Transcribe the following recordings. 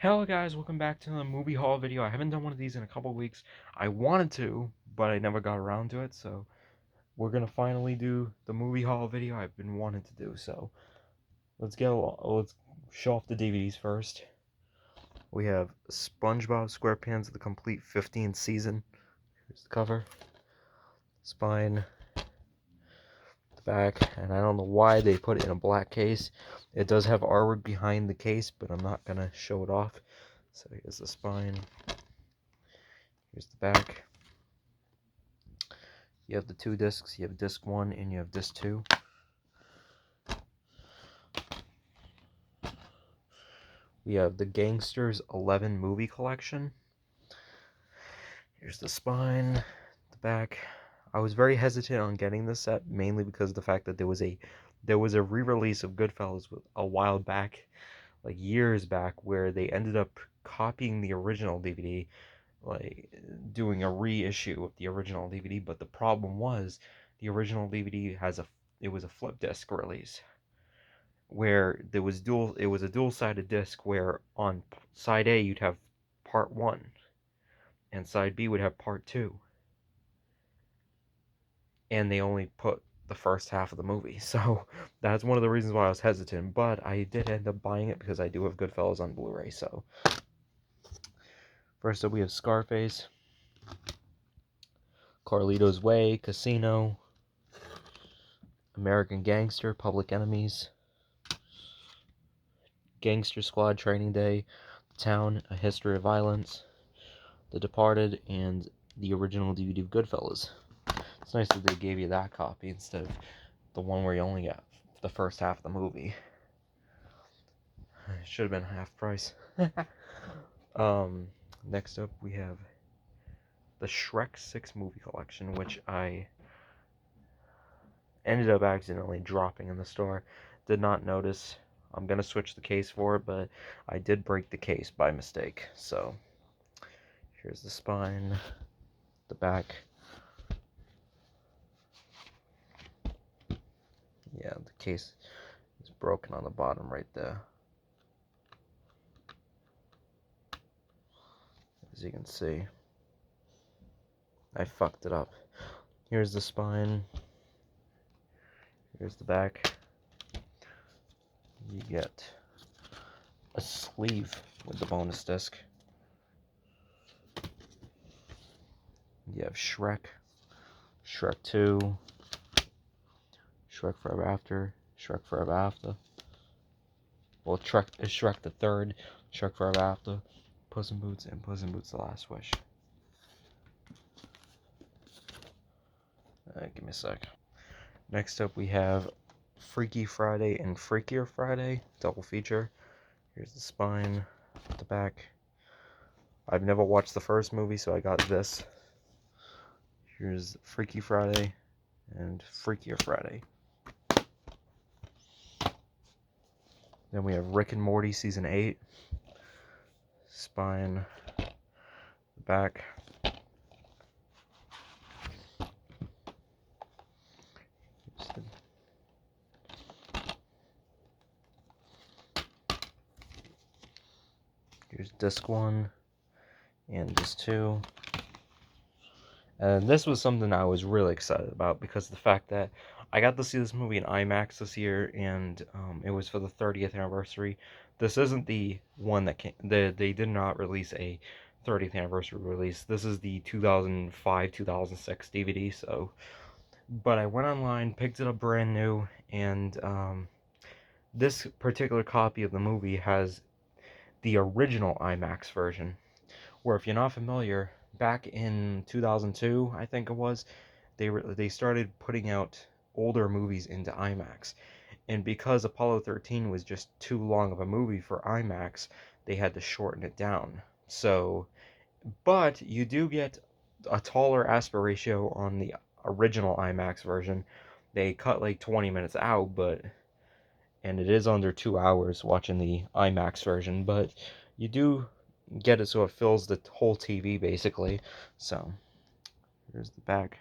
Hello guys, welcome back to the movie haul video. I haven't done one of these in a couple weeks. I wanted to, but I never got around to it, so we're gonna finally do the movie haul video I've been wanting to do. So let's show off the DVDs first. We have SpongeBob SquarePants, the complete 15th season. Here's the cover, spine, the back, and I don't know why they put it in a black case. It does have artwork behind the case, but I'm not gonna show it off. So here's the spine. Here's the back. You have the two discs. You have disc 1 and you have disc 2. We have the Gangsters 11 movie collection. Here's the spine, the back. I was very hesitant on getting this set, mainly because of the fact that there was a re-release of Goodfellas a while back, like years back, where they ended up copying the original DVD, like doing a reissue of the original DVD. But the problem was, the original DVD was a flip disc release, where it was a dual-sided disc, where on side A you'd have part 1 and side B would have part 2, and they only put the first half of the movie. So that's one of the reasons why I was hesitant, but I did end up buying it because I do have Goodfellas on Blu-ray. So first up we have Scarface, Carlito's Way, Casino, American Gangster, Public Enemies, Gangster Squad, Training Day, The Town, A History of Violence, The Departed, and the original DVD of Goodfellas. It's nice that they gave you that copy instead of the one where you only got the first half of the movie. It should have been half price. Next up we have the Shrek 6 movie collection, which I ended up accidentally dropping in the store. Did not notice. I'm gonna switch the case for it, but I did break the case by mistake. So here's the spine, the back. Yeah, the case is broken on the bottom right there. As you can see, I fucked it up. Here's the spine. Here's the back. You get a sleeve with the bonus disc. You have Shrek, Shrek 2, Shrek Forever After, Shrek Forever After. Well, Shrek the Third, Shrek Forever After, Puss in Boots, and Puss in Boots: The Last Wish. Give me a sec. Next up we have Freaky Friday and Freakier Friday, double feature. Here's the spine, the back. I've never watched the first movie, so I got this. Here's Freaky Friday and Freakier Friday. Then we have Rick and Morty Season 8. Spine, the back. Here's disc 1 and disc 2. And this was something I was really excited about because of the fact that I got to see this movie in IMAX this year, and it was for the 30th anniversary. This isn't the one that came. They did not release a 30th anniversary release. This is the 2005-2006 DVD. So, but I went online, picked it up brand new, and this particular copy of the movie has the original IMAX version, where, if you're not familiar, back in 2002, I think it was, they started putting out older movies into IMAX. And because Apollo 13 was just too long of a movie for IMAX, they had to shorten it down. So, but you do get a taller aspect ratio on the original IMAX version. They cut like 20 minutes out, and it is under 2 hours watching the IMAX version, but you do get it so it fills the whole TV basically. So here's the back.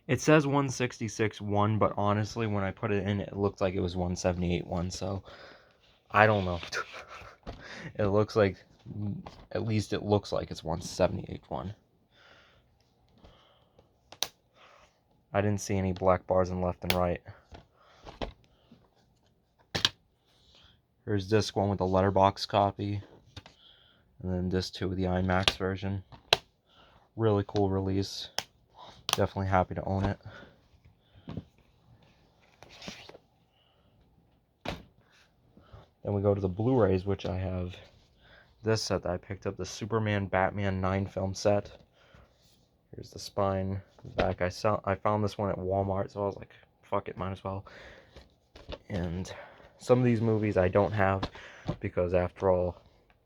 It says 166.1, but honestly when I put it in, it looked like it was 178.1, so I don't know. It looks like, at least it looks like it's 178 one. I didn't see any black bars in left and right. Here's disc 1 with the letterbox copy. And then disc 2 with the IMAX version. Really cool release. Definitely happy to own it. Then we go to the Blu-rays, which I have this set that I picked up, the Superman Batman 9 film set. Here's the spine, the back. I found this one at Walmart, so I was like, fuck it, might as well. And some of these movies I don't have, because after all,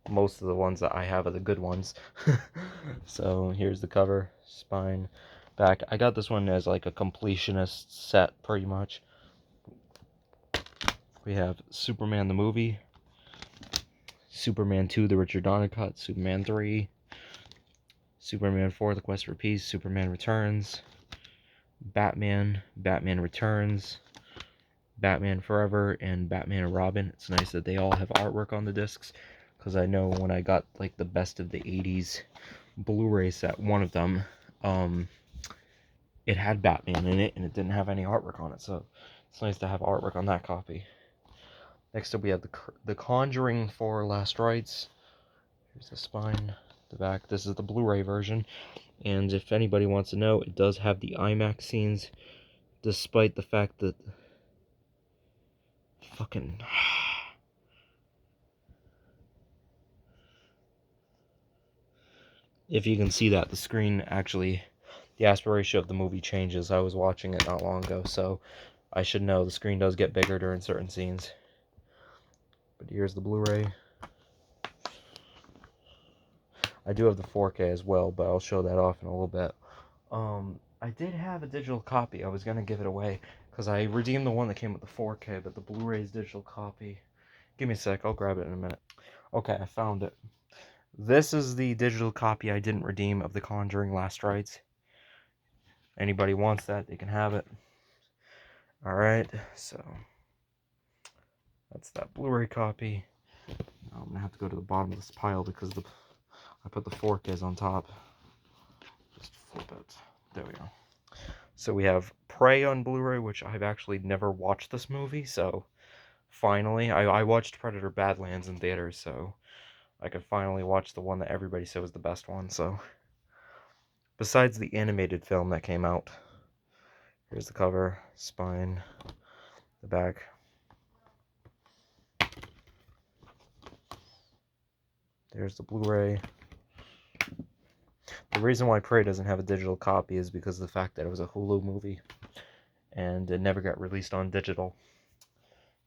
most of the ones that I have are the good ones. So here's the cover, spine, back. I got this one as like a completionist set, pretty much. We have Superman the movie, Superman 2, the Richard Donner cut, Superman 3, Superman 4, The Quest for Peace, Superman Returns, Batman, Batman Returns, Batman Forever, and Batman and Robin. It's nice that they all have artwork on the discs, because I know when I got like the best of the 80s Blu-ray set, one of them, it had Batman in it, and it didn't have any artwork on it, so it's nice to have artwork on that copy. Next up we have the Conjuring 4 Last Rites. Here's the spine, the back. This is the Blu-ray version, and if anybody wants to know, it does have the IMAX scenes, despite the fact that fucking if you can see that, the screen actually, the aspiration of the movie changes. I was watching it not long ago, so I should know the screen does get bigger during certain scenes. But here's the Blu-ray. I do have the 4K as well, but I'll show that off in a little bit. I did have a digital copy. I was gonna give it away because I redeemed the one that came with the 4K, but the Blu-ray's digital copy. Give me a sec, I'll grab it in a minute. Okay, I found it. This is the digital copy I didn't redeem of The Conjuring Last Rites. Anybody wants that, they can have it. Alright, so that's that Blu-ray copy. Now I'm gonna have to go to the bottom of this pile because I put the 4Ks on top. Just flip it. There we go. So we have Prey on Blu-ray, which I've actually never watched this movie, so finally, I watched Predator Badlands in theaters, so I could finally watch the one that everybody said was the best one, so. Besides the animated film that came out. Here's the cover, spine, the back. There's the Blu-ray. The reason why Prey doesn't have a digital copy is because of the fact that it was a Hulu movie, and it never got released on digital.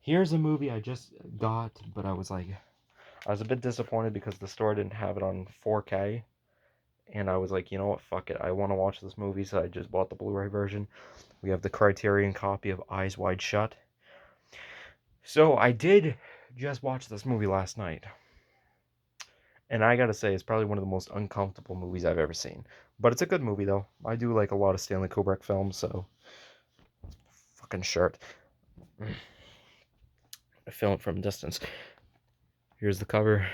Here's a movie I just got, but I was a bit disappointed because the store didn't have it on 4K, and I was like, you know what, fuck it, I want to watch this movie, so I just bought the Blu-ray version. We have the Criterion copy of Eyes Wide Shut. So I did just watch this movie last night, and I gotta say, it's probably one of the most uncomfortable movies I've ever seen. But it's a good movie, though. I do like a lot of Stanley Kubrick films, so. Fucking shirt. I film it from a distance. Here's the cover,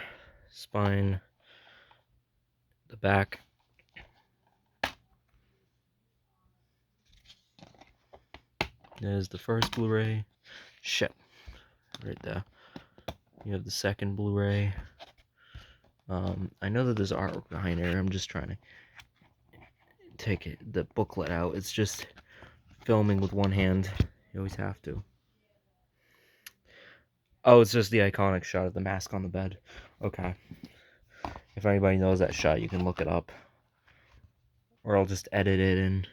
spine, the back. There's the first Blu-ray. Shit. Right there. You have the second Blu-ray. I know that there's artwork behind here. I'm just trying to take the booklet out. It's just filming with one hand. You always have to. Oh, it's just the iconic shot of the mask on the bed. Okay. If anybody knows that shot, you can look it up. Or I'll just edit it, and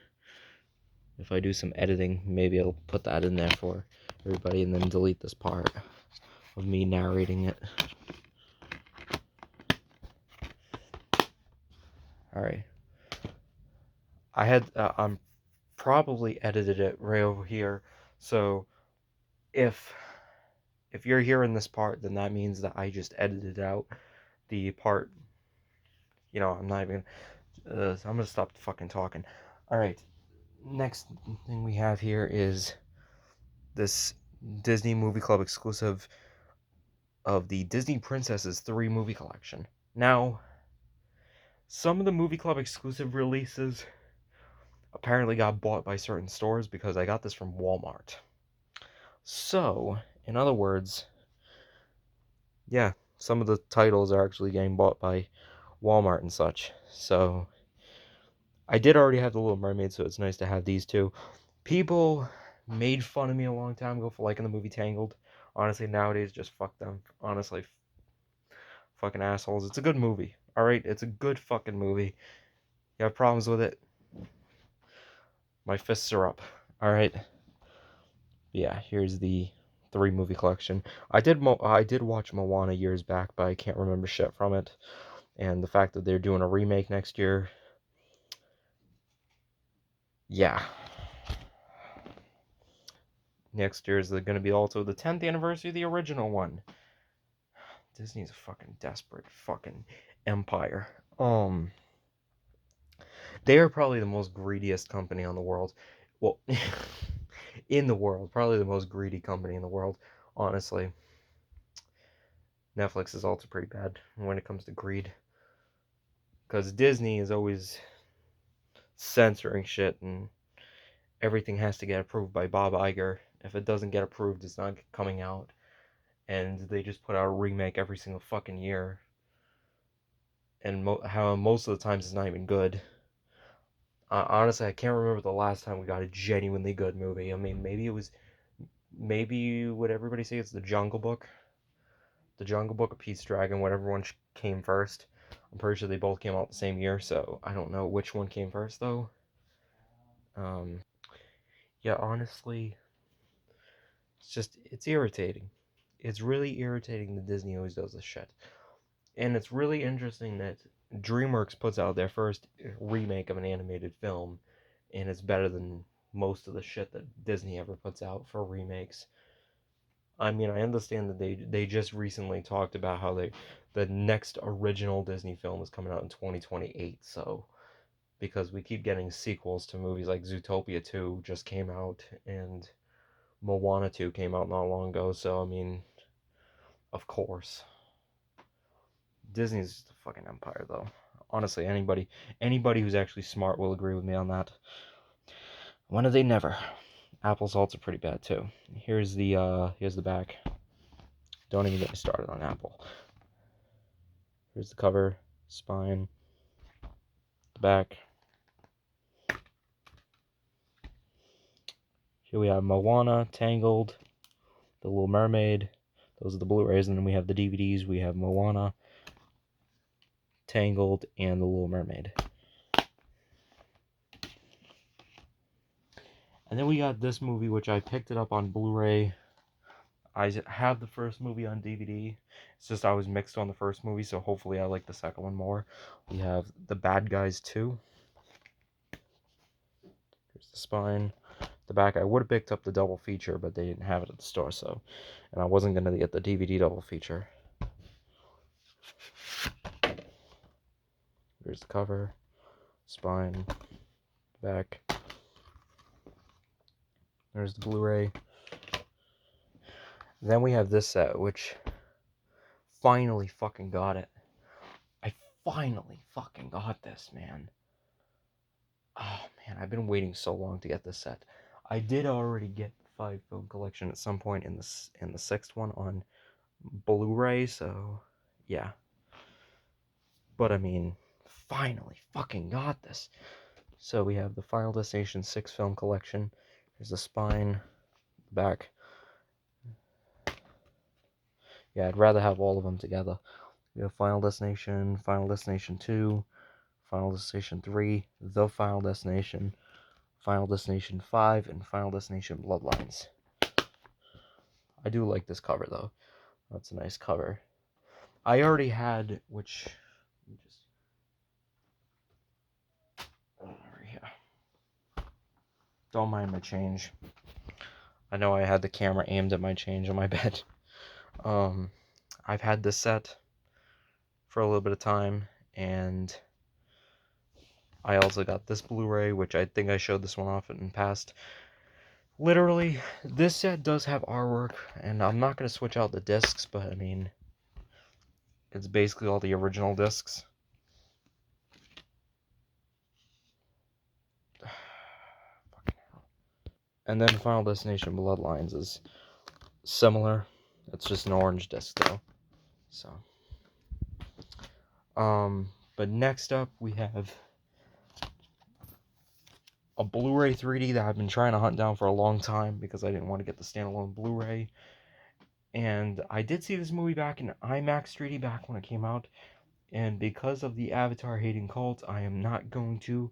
if I do some editing, maybe I'll put that in there for everybody and then delete this part of me narrating it. Alright. I'm probably edited it right over here, so if you're hearing this part, then that means that I just edited out the part, I'm not even, so I'm gonna stop fucking talking. Alright, next thing we have here is this Disney Movie Club exclusive of the Disney Princesses 3 movie collection. Now, some of the movie club exclusive releases apparently got bought by certain stores because I got this from Walmart. So, in other words, yeah, some of the titles are actually getting bought by Walmart and such. So, I did already have The Little Mermaid, so it's nice to have these two. People made fun of me a long time ago for liking the movie Tangled. Honestly, nowadays, just fuck them. Honestly, fucking assholes. It's a good movie, alright? It's a good fucking movie. You have problems with it? My fists are up, alright? Yeah, here's the 3 movie collection. I did watch Moana years back, but I can't remember shit from it. And the fact that they're doing a remake next year, yeah. Next year is going to be also the 10th anniversary of the original one. Disney's a fucking desperate fucking empire. They are probably the most greediest company on the world. Well, in the world, probably the most greedy company in the world, honestly. Netflix is also pretty bad when it comes to greed. Because Disney is always censoring shit and everything has to get approved by Bob Iger. If it doesn't get approved, it's not coming out. And they just put out a remake every single fucking year. And how most of the times it's not even good. Honestly, I can't remember the last time we got a genuinely good movie. I mean, maybe would everybody say it's The Jungle Book? The Jungle Book or Pete's Dragon, whatever one came first. I'm pretty sure they both came out the same year, so I don't know which one came first though. Yeah, honestly, it's irritating. It's really irritating that Disney always does this shit. And it's really interesting that DreamWorks puts out their first remake of an animated film, and it's better than most of the shit that Disney ever puts out for remakes. I mean, I understand that they just recently talked about how the next original Disney film is coming out in 2028. So because we keep getting sequels to movies like Zootopia 2 just came out and Moana 2 came out not long ago. So I mean, of course, Disney's the fucking empire though. Honestly, anybody who's actually smart will agree with me on that. When are they never? Apple salts are pretty bad too. Here's the back. Don't even get me started on Apple. Here's the cover, spine, the back. Here we have Moana, Tangled, The Little Mermaid. Those are the Blu-rays, and then we have the DVDs. We have Moana, Tangled, and The Little Mermaid. And then we got this movie, which I picked it up on Blu-ray. I have the first movie on DVD. It's just I was mixed on the first movie, so hopefully I like the second one more. We have The Bad Guys 2. Here's the spine. The back, I would have picked up the double feature, but they didn't have it at the store, so. And I wasn't going to get the DVD double feature. Here's the cover, spine, back. There's the Blu-ray. Then we have this set, which finally fucking got it. I finally fucking got this, man. Oh, man, I've been waiting so long to get this set. I did already get the 5-film collection at some point in the 6th one on Blu-ray, so yeah. But I mean, finally fucking got this. So we have the Final Destination 6-film collection. Here's the spine, the back. Yeah, I'd rather have all of them together. We have Final Destination 2, Final Destination 3, The Final Destination, Final Destination 5, and Final Destination Bloodlines. I do like this cover, though. That's a nice cover. I already had, which... just... over here. Don't mind my change. I know I had the camera aimed at my change on my bed. I've had this set for a little bit of time, and I also got this Blu-ray, which I think I showed this one off in the past, Literally, this set does have artwork, and I'm not going to switch out the discs, but I mean, it's basically all the original discs. And then Final Destination Bloodlines is similar. It's just an orange disc though. So, but next up we have a Blu-ray 3D that I've been trying to hunt down for a long time because I didn't want to get the standalone Blu-ray. And I did see this movie back in IMAX 3D back when it came out. And because of the Avatar hating cult, I am not going to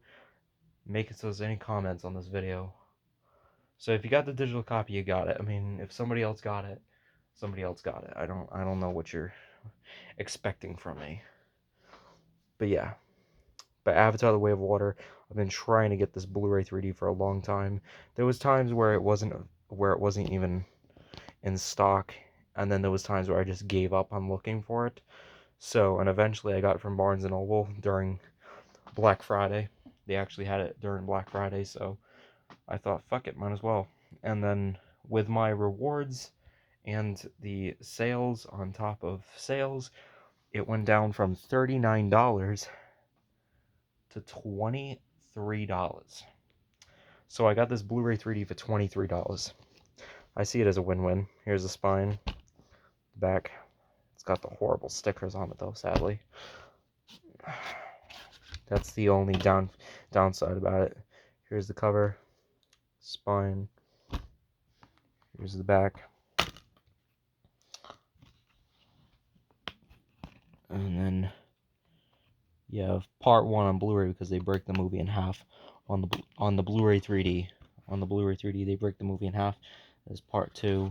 make it so there's any comments on this video. So if you got the digital copy, you got it. I mean, if somebody else got it, somebody else got it. I don't know what you're expecting from me. But yeah. But Avatar: The Way of Water, I've been trying to get this Blu-ray 3D for a long time. There was times where it wasn't even in stock, and then there was times where I just gave up on looking for it. So, and eventually I got it from Barnes and Noble during Black Friday. They actually had it during Black Friday, so I thought, fuck it, might as well. And then with my rewards and the sales on top of sales, it went down from $39 to $23. So I got this Blu-ray 3D for $23. I see it as a win-win. Here's the spine, the back. It's got the horrible stickers on it though, sadly. That's the only downside about it. Here's the cover, spine. Here's the back. And then you have part 1 on Blu-ray because they break the movie in half on the Blu-ray 3D. On the Blu-ray 3D, they break the movie in half. There's part 2.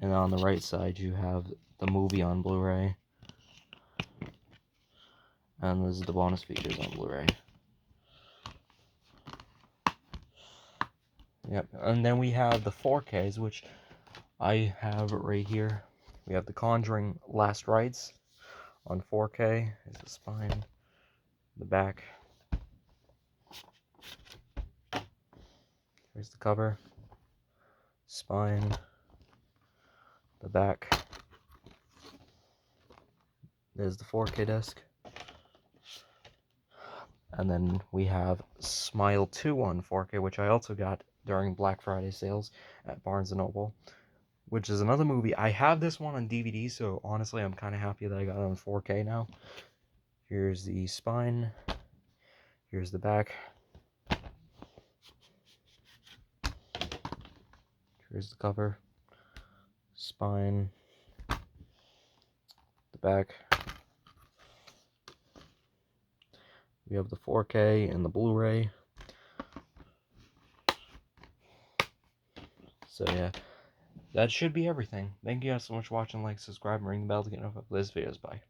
And on the right side, you have the movie on Blu-ray. And this is the bonus features on Blu-ray. Yep. And then we have the 4Ks, which I have right here. We have the Conjuring Last Rites on 4K. Here's the spine, the back. Here's the cover, spine, the back. There's the 4K disc. And then we have Smile 2 on 4K, which I also got during Black Friday sales at Barnes & Noble, which is another movie. I have this one on DVD, so honestly, I'm kind of happy that I got it on 4K now. Here's the spine. Here's the back. Here's the cover, spine, the back. We have the 4K and the Blu-ray. So yeah, that should be everything. Thank you guys so much for watching. Like, subscribe, and ring the bell to get notified of latest videos. Bye.